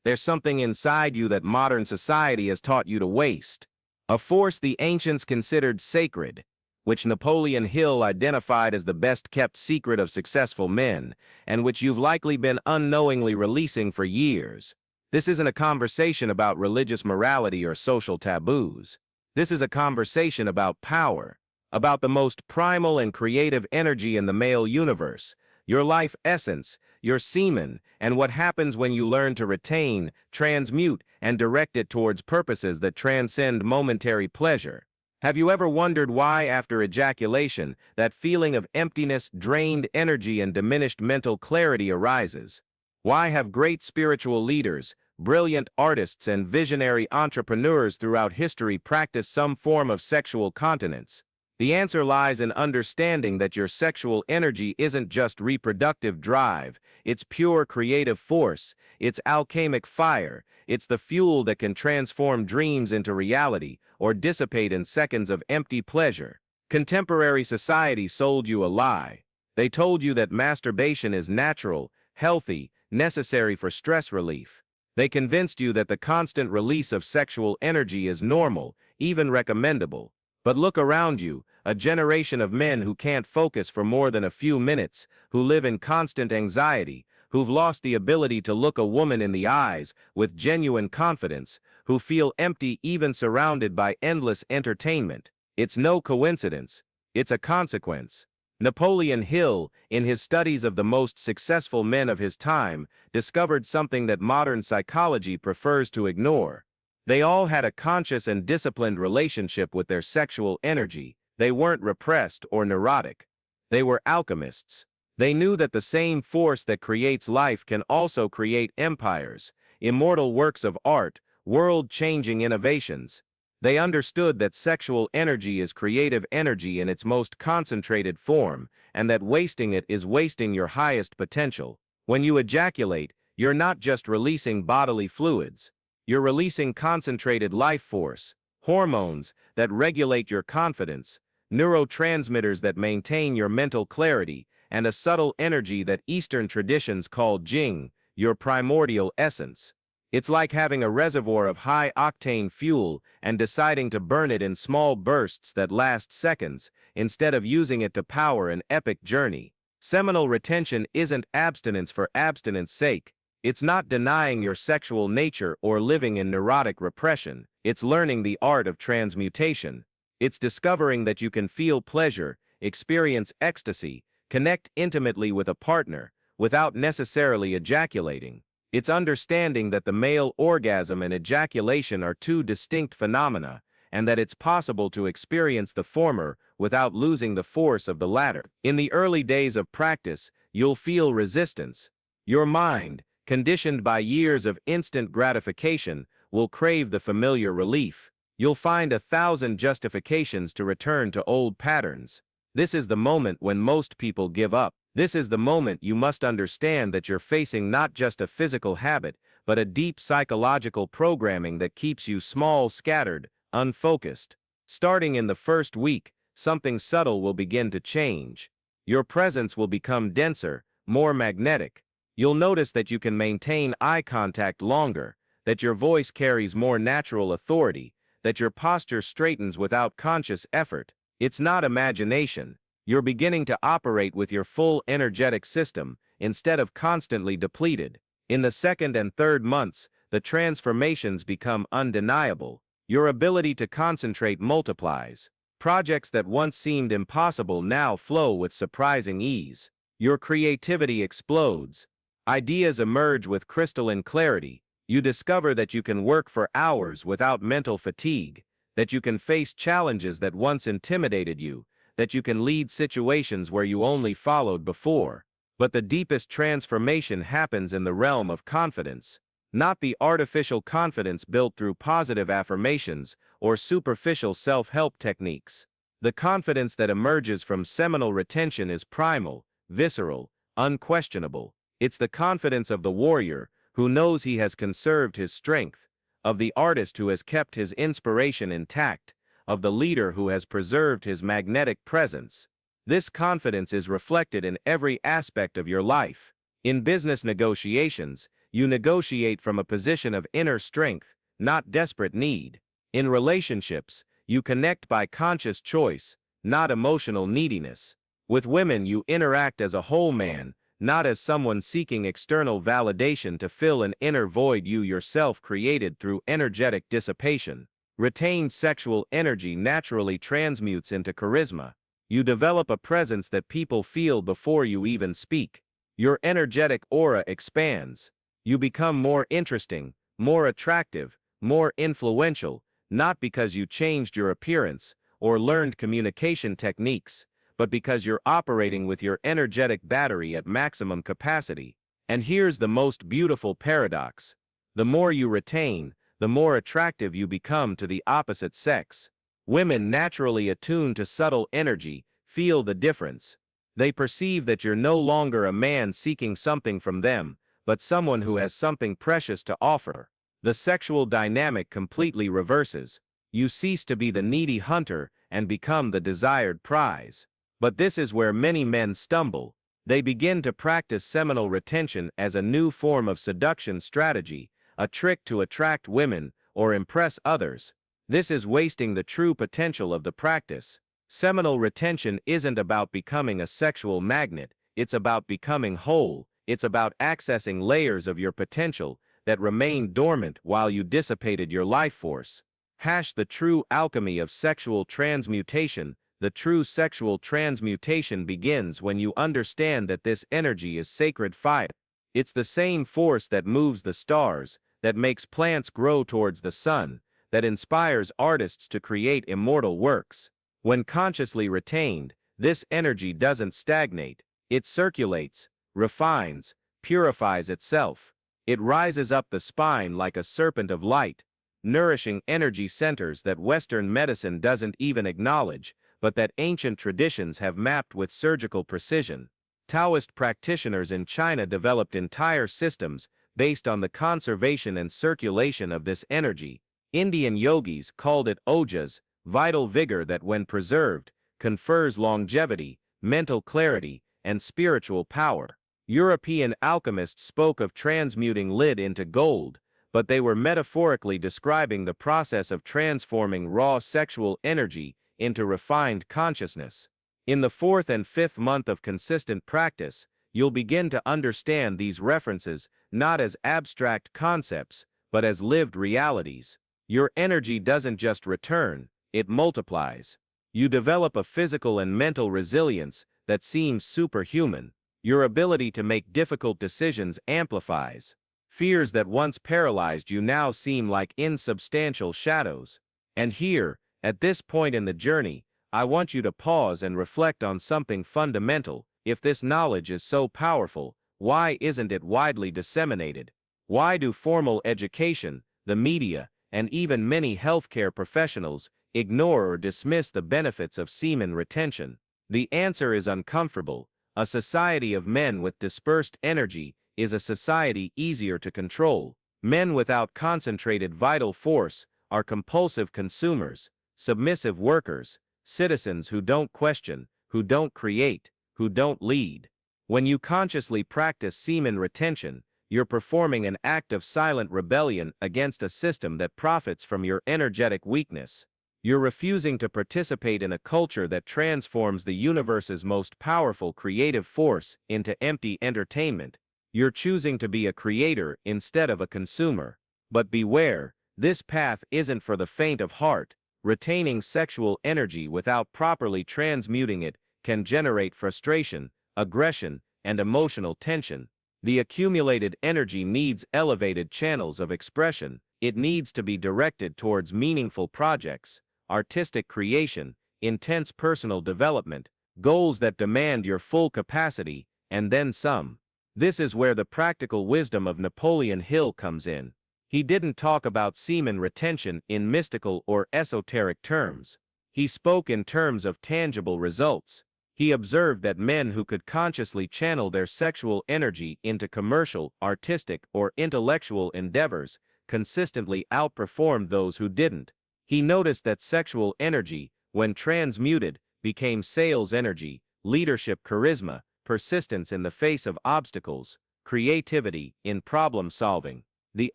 There's something inside you that modern society has taught you to waste. A force the ancients considered sacred, which Napoleon Hill identified as the best-kept secret of successful men, and which you've likely been unknowingly releasing for years. This isn't a conversation about religious morality or social taboos. This is a conversation about power, about the most primal and creative energy in the male universe, your life essence, your semen, and what happens when you learn to retain, transmute, and direct it towards purposes that transcend momentary pleasure. Have you ever wondered why, after ejaculation, that feeling of emptiness, drained energy, and diminished mental clarity arises? Why have great spiritual leaders, brilliant artists, and visionary entrepreneurs throughout history practiced some form of sexual continence? The answer lies in understanding that your sexual energy isn't just reproductive drive, it's pure creative force, it's alchemic fire, it's the fuel that can transform dreams into reality or dissipate in seconds of empty pleasure. Contemporary society sold you a lie. They told you that masturbation is natural, healthy, necessary for stress relief. They convinced you that the constant release of sexual energy is normal, even recommendable. But look around you, a generation of men who can't focus for more than a few minutes, who live in constant anxiety, who've lost the ability to look a woman in the eyes with genuine confidence, who feel empty even surrounded by endless entertainment. It's no coincidence, it's a consequence. Napoleon Hill, in his studies of the most successful men of his time, discovered something that modern psychology prefers to ignore. They all had a conscious and disciplined relationship with their sexual energy. They weren't repressed or neurotic. They were alchemists. They knew that the same force that creates life can also create empires, immortal works of art, world-changing innovations. They understood that sexual energy is creative energy in its most concentrated form, and that wasting it is wasting your highest potential. When you ejaculate, you're not just releasing bodily fluids. You're releasing concentrated life force, hormones that regulate your confidence, neurotransmitters that maintain your mental clarity, and a subtle energy that Eastern traditions call Jing, your primordial essence. It's like having a reservoir of high-octane fuel and deciding to burn it in small bursts that last seconds, instead of using it to power an epic journey. Seminal retention isn't abstinence for abstinence sake. It's not denying your sexual nature or living in neurotic repression. It's learning the art of transmutation. It's discovering that you can feel pleasure, experience ecstasy, connect intimately with a partner, without necessarily ejaculating. It's understanding that the male orgasm and ejaculation are two distinct phenomena, and that it's possible to experience the former without losing the force of the latter. In the early days of practice, you'll feel resistance. Your mind, conditioned by years of instant gratification, will crave the familiar relief. You'll find 1,000 justifications to return to old patterns. This is the moment when most people give up. This is the moment you must understand that you're facing not just a physical habit, but a deep psychological programming that keeps you small, scattered, unfocused. Starting in the first week, something subtle will begin to change. Your presence will become denser, more magnetic. You'll notice that you can maintain eye contact longer, that your voice carries more natural authority, that your posture straightens without conscious effort. It's not imagination. You're beginning to operate with your full energetic system, instead of constantly depleted. In the second and third months, the transformations become undeniable. Your ability to concentrate multiplies. Projects that once seemed impossible now flow with surprising ease. Your creativity explodes. Ideas emerge with crystalline clarity. You discover that you can work for hours without mental fatigue, that you can face challenges that once intimidated you, that you can lead situations where you only followed before. But the deepest transformation happens in the realm of confidence, not the artificial confidence built through positive affirmations or superficial self-help techniques. The confidence that emerges from seminal retention is primal, visceral, unquestionable. It's the confidence of the warrior who knows he has conserved his strength, of the artist who has kept his inspiration intact, of the leader who has preserved his magnetic presence. This confidence is reflected in every aspect of your life. In business negotiations, You negotiate from a position of inner strength, not desperate need. In relationships, you connect by conscious choice, not emotional neediness. With women, you interact as a whole man, not as someone seeking external validation to fill an inner void you yourself created through energetic dissipation. Retained sexual energy naturally transmutes into charisma. You develop a presence that people feel before you even speak. Your energetic aura expands. You become more interesting, more attractive, more influential, not because you changed your appearance or learned communication techniques, but because you're operating with your energetic battery at maximum capacity. And here's the most beautiful paradox. The more you retain, the more attractive you become to the opposite sex. Women, naturally attuned to subtle energy, feel the difference. They perceive that you're no longer a man seeking something from them, but someone who has something precious to offer. The sexual dynamic completely reverses. You cease to be the needy hunter and become the desired prize. But this is where many men stumble. They begin to practice seminal retention as a new form of seduction strategy, a trick to attract women or impress others. This is wasting the true potential of the practice. Seminal retention isn't about becoming a sexual magnet, it's about becoming whole. It's about accessing layers of your potential that remained dormant while you dissipated your life force. The true alchemy of sexual transmutation. The true sexual transmutation begins when you understand that this energy is sacred fire. It's the same force that moves the stars, that makes plants grow towards the sun, that inspires artists to create immortal works. When consciously retained, this energy doesn't stagnate. It circulates, refines, purifies itself. It rises up the spine like a serpent of light, nourishing energy centers that Western medicine doesn't even acknowledge, but that ancient traditions have mapped with surgical precision. Taoist practitioners in China developed entire systems based on the conservation and circulation of this energy. Indian yogis called it ojas, vital vigor that, when preserved, confers longevity, mental clarity, and spiritual power. European alchemists spoke of transmuting lead into gold, but they were metaphorically describing the process of transforming raw sexual energy into refined consciousness. In the 4th and 5th month of consistent practice, you'll begin to understand these references not as abstract concepts, but as lived realities. Your energy doesn't just return, it multiplies. You develop a physical and mental resilience that seems superhuman. Your ability to make difficult decisions amplifies. Fears that once paralyzed you now seem like insubstantial shadows. And here, at this point in the journey, I want you to pause and reflect on something fundamental. If this knowledge is so powerful, why isn't it widely disseminated? Why do formal education, the media, and even many healthcare professionals ignore or dismiss the benefits of semen retention? The answer is uncomfortable. A society of men with dispersed energy is a society easier to control. Men without concentrated vital force are compulsive consumers, submissive workers, citizens who don't question, who don't create, who don't lead. When you consciously practice semen retention, you're performing an act of silent rebellion against a system that profits from your energetic weakness. You're refusing to participate in a culture that transforms the universe's most powerful creative force into empty entertainment. You're choosing to be a creator instead of a consumer. But beware, this path isn't for the faint of heart. Retaining sexual energy without properly transmuting it can generate frustration, aggression, and emotional tension. The accumulated energy needs elevated channels of expression. It needs to be directed towards meaningful projects, artistic creation, intense personal development, goals that demand your full capacity, and then some. This is where the practical wisdom of Napoleon Hill comes in. He didn't talk about semen retention in mystical or esoteric terms. He spoke in terms of tangible results. He observed that men who could consciously channel their sexual energy into commercial, artistic, or intellectual endeavors consistently outperformed those who didn't. He noticed that sexual energy, when transmuted, became sales energy, leadership charisma, persistence in the face of obstacles, creativity in problem solving. The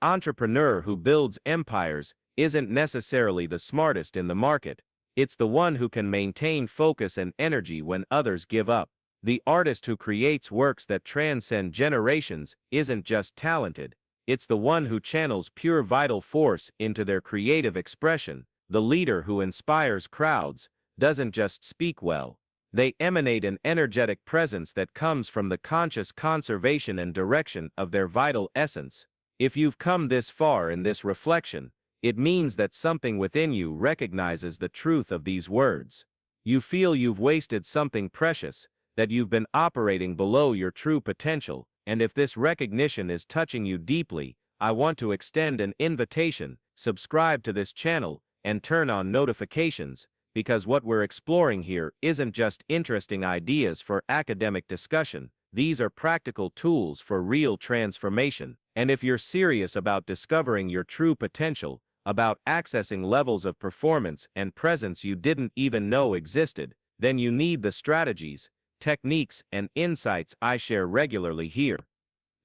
entrepreneur who builds empires isn't necessarily the smartest in the market. It's the one who can maintain focus and energy when others give up. The artist who creates works that transcend generations isn't just talented, it's the one who channels pure vital force into their creative expression. The leader who inspires crowds doesn't just speak well. They emanate an energetic presence that comes from the conscious conservation and direction of their vital essence. If you've come this far in this reflection, it means that something within you recognizes the truth of these words. You feel you've wasted something precious, that you've been operating below your true potential, and if this recognition is touching you deeply, I want to extend an invitation: subscribe to this channel and turn on notifications, because what we're exploring here isn't just interesting ideas for academic discussion. These are practical tools for real transformation. And if you're serious about discovering your true potential, about accessing levels of performance and presence you didn't even know existed, then you need the strategies, techniques, and insights I share regularly here.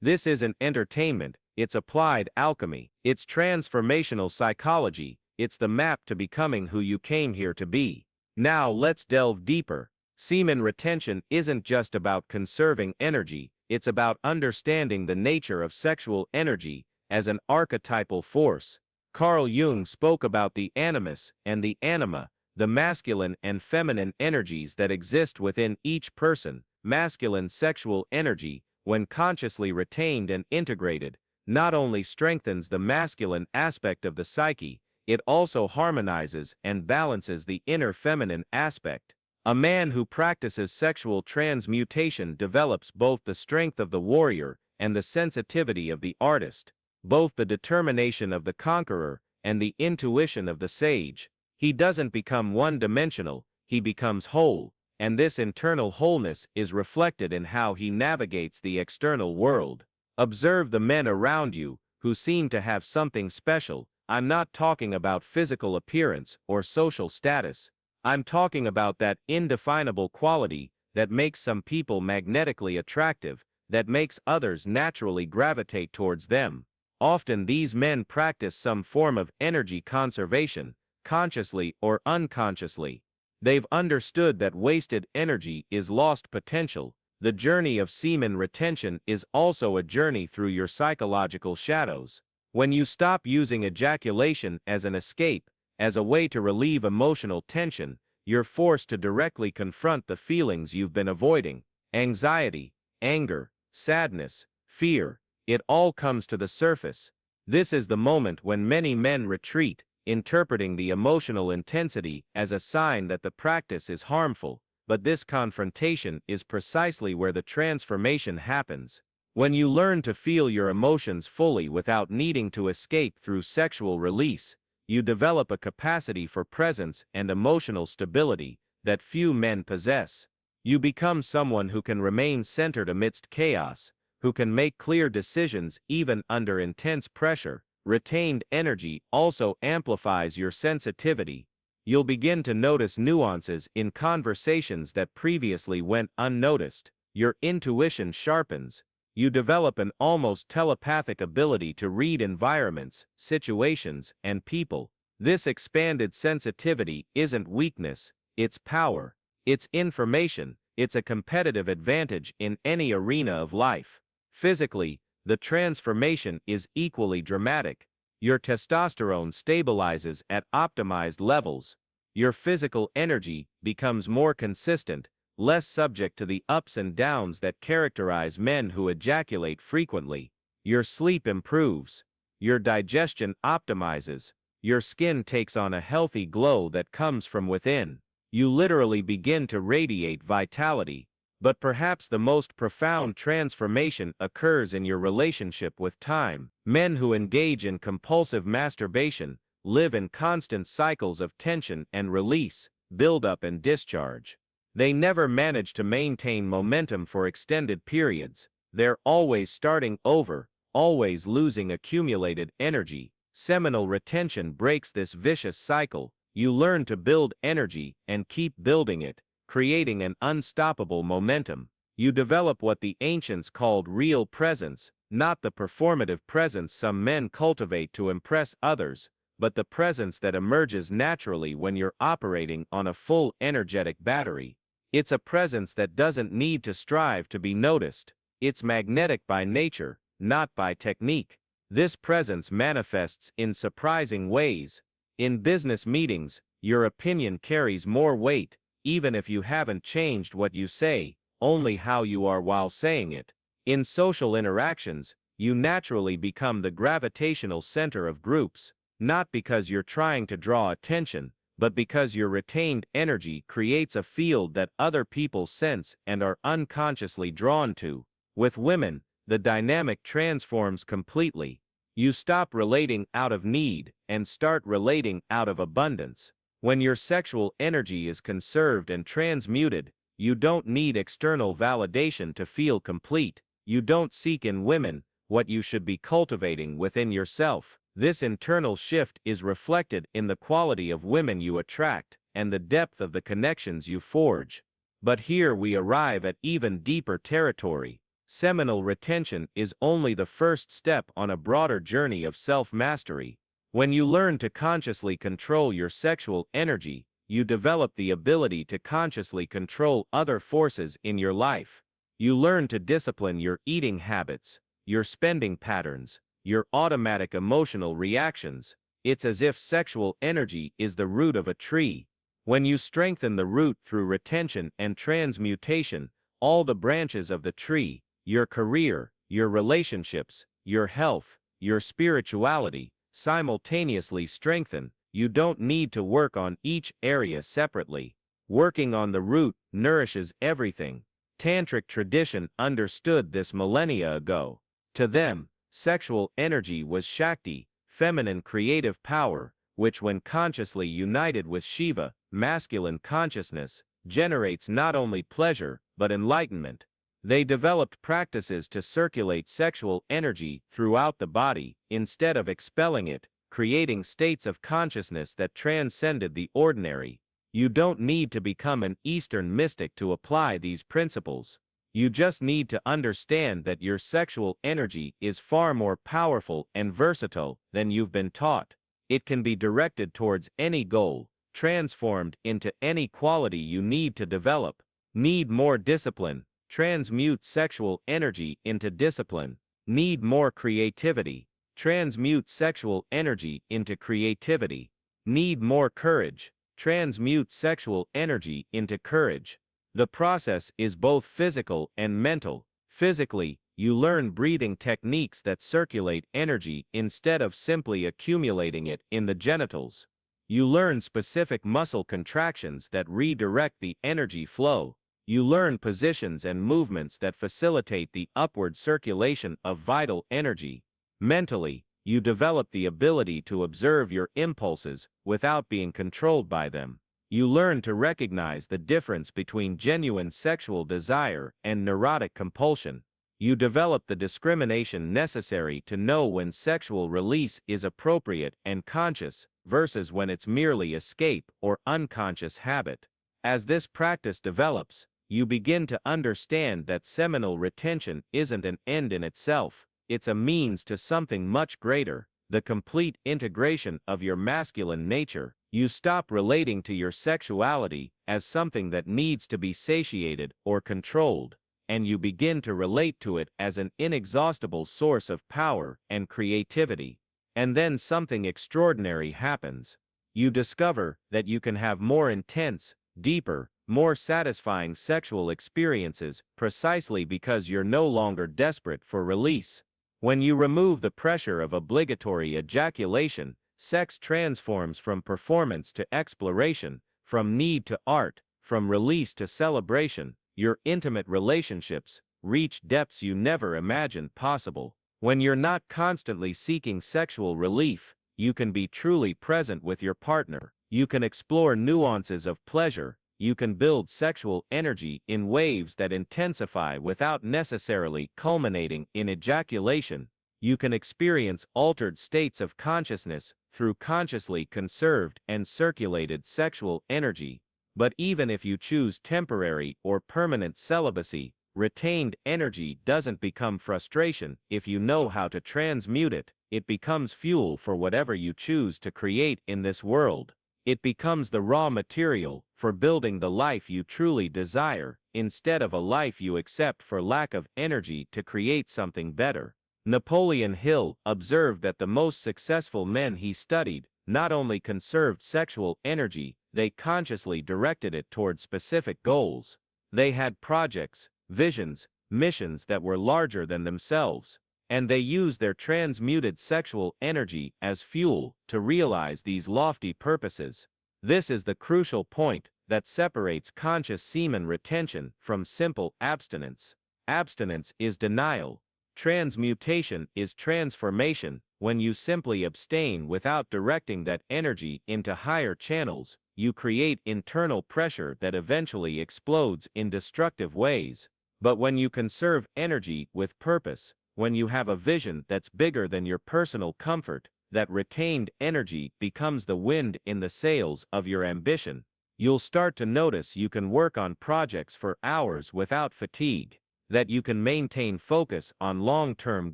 This isn't entertainment, it's applied alchemy, it's transformational psychology, it's the map to becoming who you came here to be. Now let's delve deeper. Semen retention isn't just about conserving energy, it's about understanding the nature of sexual energy as an archetypal force. Carl Jung spoke about the animus and the anima, the masculine and feminine energies that exist within each person. Masculine sexual energy, when consciously retained and integrated, not only strengthens the masculine aspect of the psyche, it also harmonizes and balances the inner feminine aspect. A man who practices sexual transmutation develops both the strength of the warrior and the sensitivity of the artist, both the determination of the conqueror and the intuition of the sage. He doesn't become one-dimensional, he becomes whole, and this internal wholeness is reflected in how he navigates the external world. Observe the men around you who seem to have something special. I'm not talking about physical appearance or social status. I'm talking about that indefinable quality that makes some people magnetically attractive, that makes others naturally gravitate towards them. Often these men practice some form of energy conservation, consciously or unconsciously. They've understood that wasted energy is lost potential. The journey of semen retention is also a journey through your psychological shadows. When you stop using ejaculation as an escape, as a way to relieve emotional tension, you're forced to directly confront the feelings you've been avoiding. Anxiety, anger, sadness, fear, it all comes to the surface. This is the moment when many men retreat, interpreting the emotional intensity as a sign that the practice is harmful. But this confrontation is precisely where the transformation happens. When you learn to feel your emotions fully without needing to escape through sexual release, you develop a capacity for presence and emotional stability that few men possess. You become someone who can remain centered amidst chaos, who can make clear decisions even under intense pressure. Retained energy also amplifies your sensitivity. You'll begin to notice nuances in conversations that previously went unnoticed. Your intuition sharpens. You develop an almost telepathic ability to read environments, situations, and people. This expanded sensitivity isn't weakness, it's power, it's information, it's a competitive advantage in any arena of life. Physically, the transformation is equally dramatic. Your testosterone stabilizes at optimized levels. Your physical energy becomes more consistent, less subject to the ups and downs that characterize men who ejaculate frequently. Your sleep improves. Your digestion optimizes. Your skin takes on a healthy glow that comes from within. You literally begin to radiate vitality. But perhaps the most profound transformation occurs in your relationship with time. Men who engage in compulsive masturbation live in constant cycles of tension and release, build-up and discharge. They never manage to maintain momentum for extended periods. They're always starting over, always losing accumulated energy. Seminal retention breaks this vicious cycle. You learn to build energy and keep building it, creating an unstoppable momentum. You develop what the ancients called real presence, not the performative presence some men cultivate to impress others, but the presence that emerges naturally when you're operating on a full energetic battery. It's a presence that doesn't need to strive to be noticed. It's magnetic by nature, not by technique. This presence manifests in surprising ways. In business meetings, your opinion carries more weight, even if you haven't changed what you say, only how you are while saying it. In social interactions, you naturally become the gravitational center of groups, not because you're trying to draw attention, but because your retained energy creates a field that other people sense and are unconsciously drawn to. With women, the dynamic transforms completely. You stop relating out of need and start relating out of abundance. When your sexual energy is conserved and transmuted, you don't need external validation to feel complete. You don't seek in women what you should be cultivating within yourself. This internal shift is reflected in the quality of women you attract and the depth of the connections you forge. But here we arrive at even deeper territory. Seminal retention is only the first step on a broader journey of self-mastery. When you learn to consciously control your sexual energy, you develop the ability to consciously control other forces in your life. You learn to discipline your eating habits, your spending patterns, your automatic emotional reactions. It's as if sexual energy is the root of a tree. When you strengthen the root through retention and transmutation, all the branches of the tree, your career, your relationships, your health, your spirituality, simultaneously strengthen. You don't need to work on each area separately. Working on the root nourishes everything. Tantric tradition understood this millennia ago. To them, sexual energy was Shakti, feminine creative power, which when consciously united with Shiva, masculine consciousness, generates not only pleasure, but enlightenment. They developed practices to circulate sexual energy throughout the body, instead of expelling it, creating states of consciousness that transcended the ordinary. You don't need to become an Eastern mystic to apply these principles. You just need to understand that your sexual energy is far more powerful and versatile than you've been taught. It can be directed towards any goal, transformed into any quality you need to develop. Need more discipline? Transmute sexual energy into discipline. Need more creativity? Transmute sexual energy into creativity. Need more courage? Transmute sexual energy into courage. The process is both physical and mental. Physically, you learn breathing techniques that circulate energy instead of simply accumulating it in the genitals. You learn specific muscle contractions that redirect the energy flow. You learn positions and movements that facilitate the upward circulation of vital energy. Mentally, you develop the ability to observe your impulses without being controlled by them. You learn to recognize the difference between genuine sexual desire and neurotic compulsion. You develop the discrimination necessary to know when sexual release is appropriate and conscious versus when it's merely escape or unconscious habit. As this practice develops, you begin to understand that seminal retention isn't an end in itself. It's a means to something much greater, the complete integration of your masculine nature. You stop relating to your sexuality as something that needs to be satiated or controlled, and you begin to relate to it as an inexhaustible source of power and creativity. And then something extraordinary happens. You discover that you can have more intense, deeper, more satisfying sexual experiences precisely because you're no longer desperate for release. When you remove the pressure of obligatory ejaculation, sex transforms from performance to exploration, from need to art, from release to celebration. Your intimate relationships reach depths you never imagined possible. When you're not constantly seeking sexual relief, you can be truly present with your partner. You can explore nuances of pleasure. You can build sexual energy in waves that intensify without necessarily culminating in ejaculation. You can experience altered states of consciousness through consciously conserved and circulated sexual energy. But even if you choose temporary or permanent celibacy, Retained energy doesn't become frustration if you know how to transmute it. It becomes fuel for whatever you choose to create in this world. It becomes the raw material for building the life you truly desire, instead of a life you accept for lack of energy to create something better. Napoleon Hill observed that the most successful men he studied not only conserved sexual energy, they consciously directed it toward specific goals. They had projects, visions, missions that were larger than themselves, and they used their transmuted sexual energy as fuel to realize these lofty purposes. This is the crucial point that separates conscious semen retention from simple abstinence. Abstinence is denial. Transmutation is transformation. When you simply abstain without directing that energy into higher channels, you create internal pressure that eventually explodes in destructive ways. But when you conserve energy with purpose, when you have a vision that's bigger than your personal comfort, that retained energy becomes the wind in the sails of your ambition. You'll start to notice you can work on projects for hours without fatigue, that you can maintain focus on long-term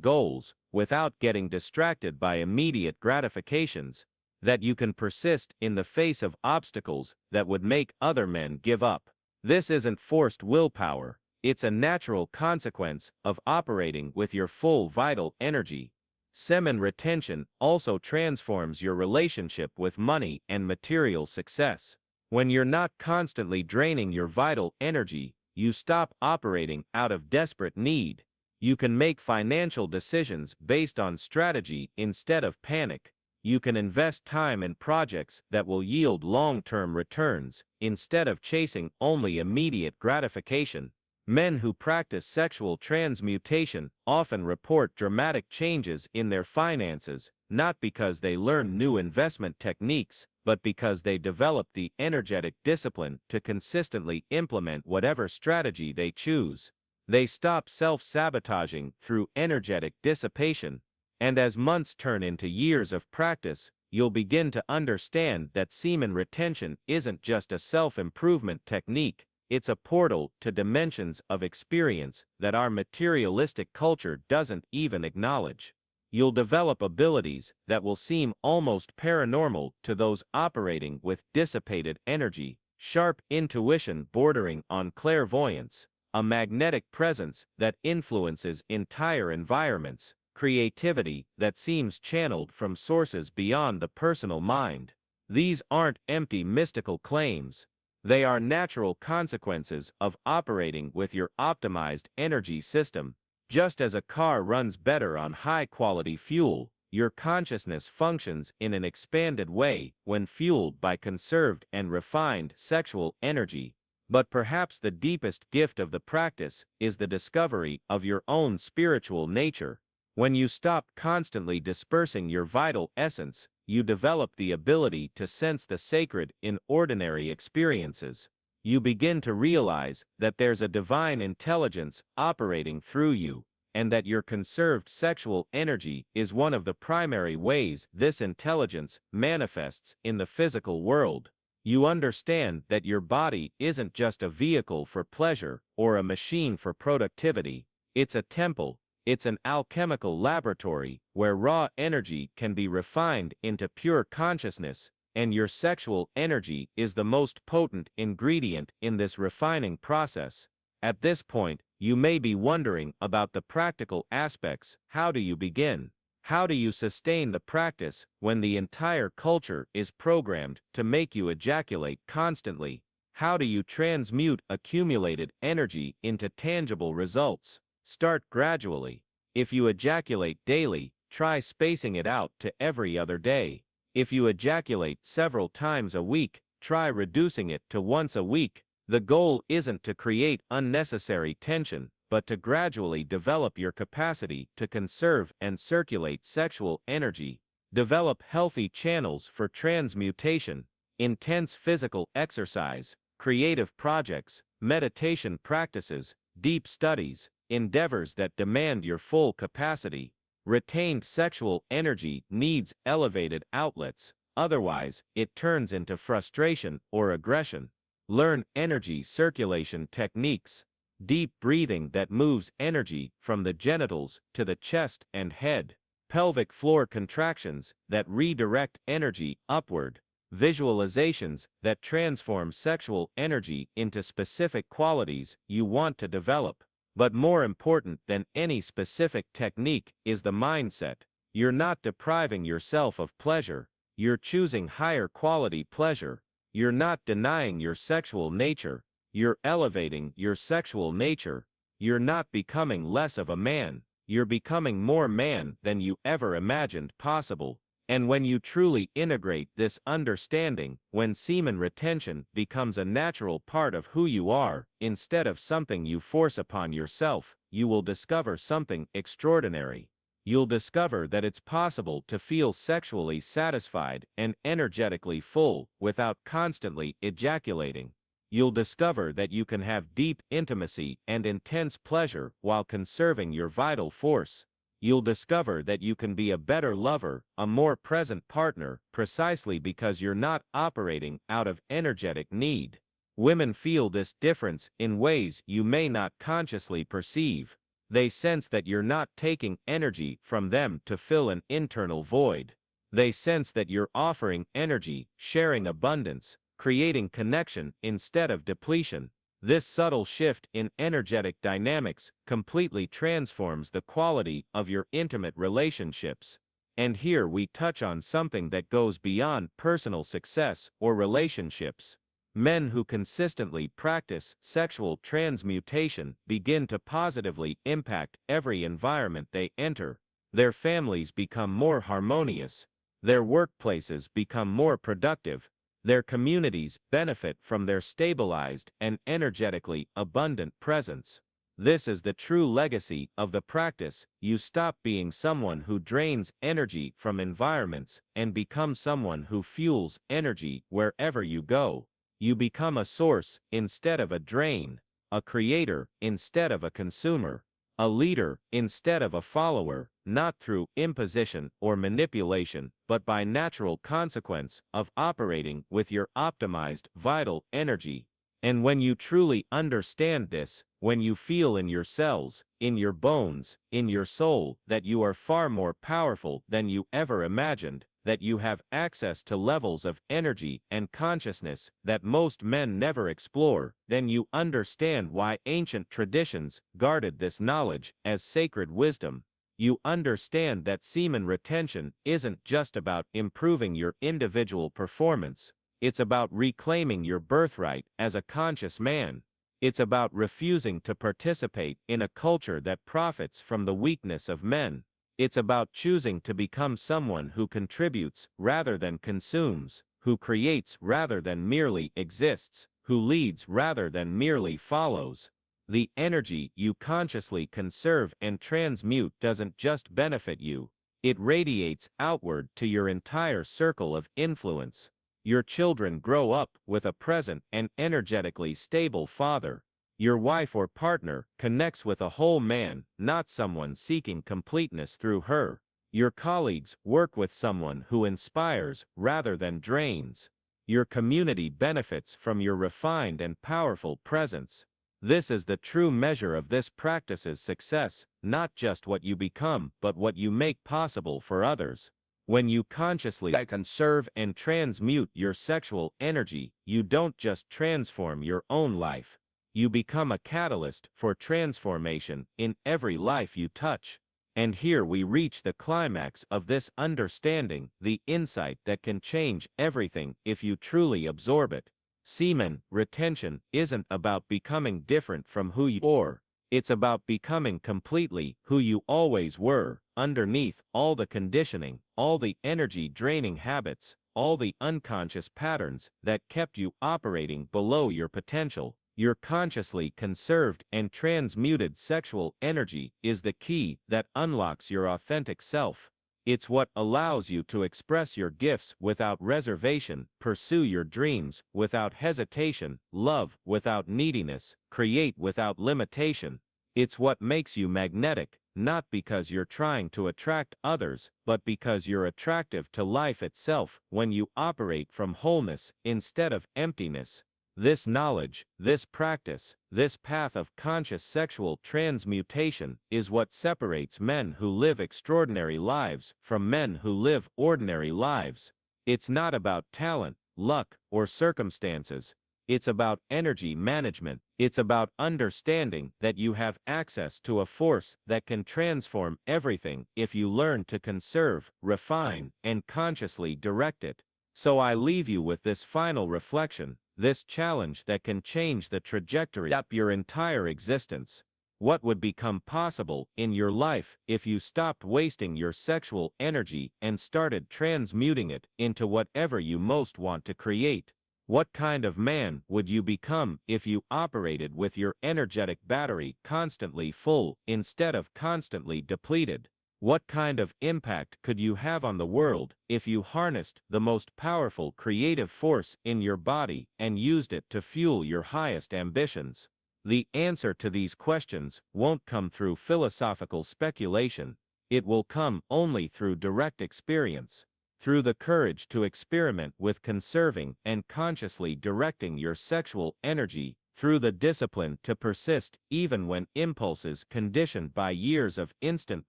goals without getting distracted by immediate gratifications, that you can persist in the face of obstacles that would make other men give up. This isn't forced willpower. It's a natural consequence of operating with your full vital energy. Semen retention also transforms your relationship with money and material success. When you're not constantly draining your vital energy, you stop operating out of desperate need. You can make financial decisions based on strategy instead of panic. You can invest time in projects that will yield long-term returns instead of chasing only immediate gratification. Men who practice sexual transmutation often report dramatic changes in their finances, not because they learn new investment techniques, but because they develop the energetic discipline to consistently implement whatever strategy they choose. They stop self-sabotaging through energetic dissipation, and as months turn into years of practice, you'll begin to understand that semen retention isn't just a self-improvement technique. It's a portal to dimensions of experience that our materialistic culture doesn't even acknowledge. You'll develop abilities that will seem almost paranormal to those operating with dissipated energy, sharp intuition bordering on clairvoyance, a magnetic presence that influences entire environments, creativity that seems channeled from sources beyond the personal mind. These aren't empty mystical claims. They are natural consequences of operating with your optimized energy system. Just as a car runs better on high-quality fuel, your consciousness functions in an expanded way when fueled by conserved and refined sexual energy. But perhaps the deepest gift of the practice is the discovery of your own spiritual nature. When you stop constantly dispersing your vital essence, you develop the ability to sense the sacred in ordinary experiences. You begin to realize that there's a divine intelligence operating through you, and that your conserved sexual energy is one of the primary ways this intelligence manifests in the physical world. You understand that your body isn't just a vehicle for pleasure or a machine for productivity. It's a temple. It's an alchemical laboratory where raw energy can be refined into pure consciousness, and your sexual energy is the most potent ingredient in this refining process. At this point, you may be wondering about the practical aspects. How do you begin? How do you sustain the practice when the entire culture is programmed to make you ejaculate constantly? How do you transmute accumulated energy into tangible results? Start gradually. If you ejaculate daily, try spacing it out to every other day. If you ejaculate several times a week, try reducing it to once a week. The goal isn't to create unnecessary tension, but to gradually develop your capacity to conserve and circulate sexual energy. Develop healthy channels for transmutation, intense physical exercise, creative projects, meditation practices, deep studies, endeavors that demand your full capacity. Retained sexual energy needs elevated outlets, otherwise it turns into frustration or aggression. Learn energy circulation techniques. deep breathing that moves energy from the genitals to the chest and head, pelvic floor contractions that redirect energy upward, visualizations that transform sexual energy into specific qualities you want to develop. But more important than any specific technique is the mindset. You're not depriving yourself of pleasure, you're choosing higher quality pleasure. You're not denying your sexual nature, you're elevating your sexual nature. You're not becoming less of a man, you're becoming more man than you ever imagined possible. And when you truly integrate this understanding, when semen retention becomes a natural part of who you are, instead of something you force upon yourself, you will discover something extraordinary. You'll discover that it's possible to feel sexually satisfied and energetically full without constantly ejaculating. You'll discover that you can have deep intimacy and intense pleasure while conserving your vital force. You'll discover that you can be a better lover, a more present partner, precisely because you're not operating out of energetic need. Women feel this difference in ways you may not consciously perceive. They sense that you're not taking energy from them to fill an internal void. They sense that you're offering energy, sharing abundance, creating connection instead of depletion. This subtle shift in energetic dynamics completely transforms the quality of your intimate relationships. And here we touch on something that goes beyond personal success or relationships. Men who consistently practice sexual transmutation begin to positively impact every environment they enter. Their families become more harmonious. Their workplaces become more productive. Their communities benefit from their stabilized and energetically abundant presence. This is the true legacy of the practice. You stop being someone who drains energy from environments and become someone who fuels energy wherever you go. You become a source instead of a drain, a creator instead of a consumer, a leader instead of a follower, not through imposition or manipulation, but by natural consequence of operating with your optimized vital energy. And when you truly understand this, when you feel in your cells, in your bones, in your soul, that you are far more powerful than you ever imagined, that you have access to levels of energy and consciousness that most men never explore, then you understand why ancient traditions guarded this knowledge as sacred wisdom. You understand that semen retention isn't just about improving your individual performance. It's about reclaiming your birthright as a conscious man. It's about refusing to participate in a culture that profits from the weakness of men. It's about choosing to become someone who contributes rather than consumes, who creates rather than merely exists, who leads rather than merely follows. The energy you consciously conserve and transmute doesn't just benefit you, it radiates outward to your entire circle of influence. Your children grow up with a present and energetically stable father. Your wife or partner connects with a whole man, not someone seeking completeness through her. Your colleagues work with someone who inspires rather than drains. Your community benefits from your refined and powerful presence. This is the true measure of this practice's success, not just what you become, but what you make possible for others. When you consciously conserve and transmute your sexual energy, you don't just transform your own life. You become a catalyst for transformation in every life you touch. And here we reach the climax of this understanding, the insight that can change everything if you truly absorb it. Semen retention isn't about becoming different from who you are. It's about becoming completely who you always were, underneath all the conditioning, all the energy-draining habits, all the unconscious patterns that kept you operating below your potential. Your consciously conserved and transmuted sexual energy is the key that unlocks your authentic self. It's what allows you to express your gifts without reservation, pursue your dreams without hesitation, love without neediness, create without limitation. It's what makes you magnetic, not because you're trying to attract others, but because you're attractive to life itself when you operate from wholeness instead of emptiness. This knowledge, this practice, this path of conscious sexual transmutation is what separates men who live extraordinary lives from men who live ordinary lives. It's not about talent, luck, or circumstances. It's about energy management. It's about understanding that you have access to a force that can transform everything if you learn to conserve, refine, and consciously direct it. So I leave you with this final reflection, this challenge that can change the trajectory of your entire existence. What would become possible in your life if you stopped wasting your sexual energy and started transmuting it into whatever you most want to create? What kind of man would you become if you operated with your energetic battery constantly full instead of constantly depleted? What kind of impact could you have on the world if you harnessed the most powerful creative force in your body and used it to fuel your highest ambitions? The answer to these questions won't come through philosophical speculation. It will come only through direct experience, through the courage to experiment with conserving and consciously directing your sexual energy, through the discipline to persist even when impulses conditioned by years of instant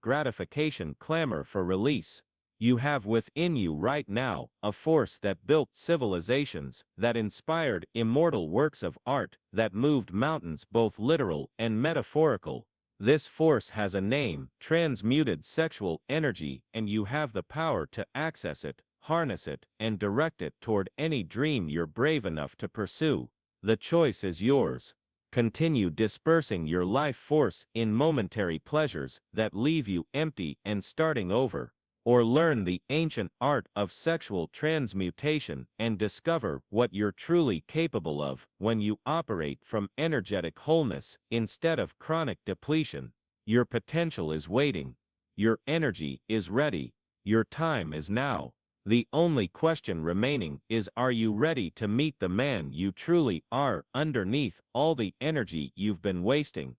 gratification clamor for release. You have within you right now a force that built civilizations, that inspired immortal works of art, that moved mountains both literal and metaphorical. This force has a name, transmuted sexual energy, and you have the power to access it, harness it, and direct it toward any dream you're brave enough to pursue. The choice is yours. Continue dispersing your life force in momentary pleasures that leave you empty and starting over, or learn the ancient art of sexual transmutation and discover what you're truly capable of when you operate from energetic wholeness instead of chronic depletion. Your potential is waiting. Your energy is ready. Your time is now. The only question remaining is, are you ready to meet the man you truly are underneath all the energy you've been wasting?